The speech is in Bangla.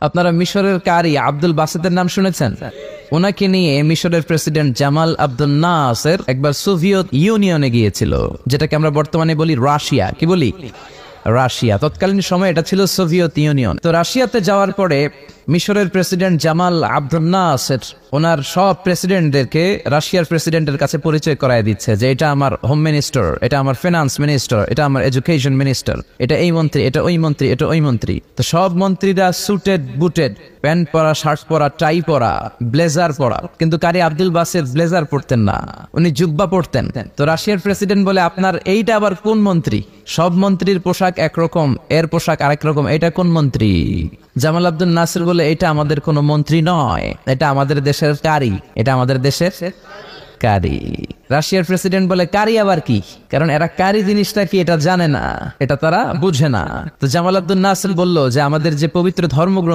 আপনারা মিশরের কারি আব্দুল বাসেতের নাম শুনেছেন? ওনাকে নিয়ে মিশরের প্রেসিডেন্ট জামাল আব্দুল নাসের একবার সোভিয়েত ইউনিয়নে গিয়েছিল, যেটাকে আমরা বর্তমানে বলি রাশিয়া। কি বলি? রাশিয়া। তৎকালীন সময় এটা ছিল সোভিয়েত ইউনিয়ন। তো রাশিয়াতে যাওয়ার পরে মিশরের প্রেসিডেন্ট জামাল আব্দুল নাসের ওনার সব প্রেসিডেন্টদেরকে রাশিয়ার প্রেসিডেন্টের কাছে পরিচয় করায় দিচ্ছে যে এটা আমার হোম মিনিস্টার, এটা আমার ফিনান্স মিনিস্টার, এটা আমার এডুকেশন মিনিস্টার, এটা এই মন্ত্রী, এটা ওই মন্ত্রী, এটা ওই মন্ত্রী। তো সব মন্ত্রীরা সুটেড বুটেড, প্যান্ট পরা, শার্ট পরা, টাই পরা, ব্লেজার পরা। কিন্তু কারি আব্দুল বাসেত ব্লেজার পরতেন না, উনি জুব্বা পরতেন। তো রাশিয়ার প্রেসিডেন্ট বলে, আপনার এইটা আবার কোন মন্ত্রী? সব মন্ত্রীর পোশাক একরকম, এর পোশাক আরেক রকম, এটা কোন মন্ত্রী? জামাল আব্দুল নাসের বলে, এটা আমাদের কোন মন্ত্রী নয়, এটা আমাদের দেশের কারি, এটা আমাদের দেশের কারি। রাশিয়ার প্রেসিডেন্ট বলে, কারি আবার কি? কারণ এরা কারি জিনিসটা কি এটা জানে না, এটা তারা বুঝে না। তো জামাল আব্দুল নাসের বলল যে আমাদের যে পবিত্র ধর্মগ্রন্থ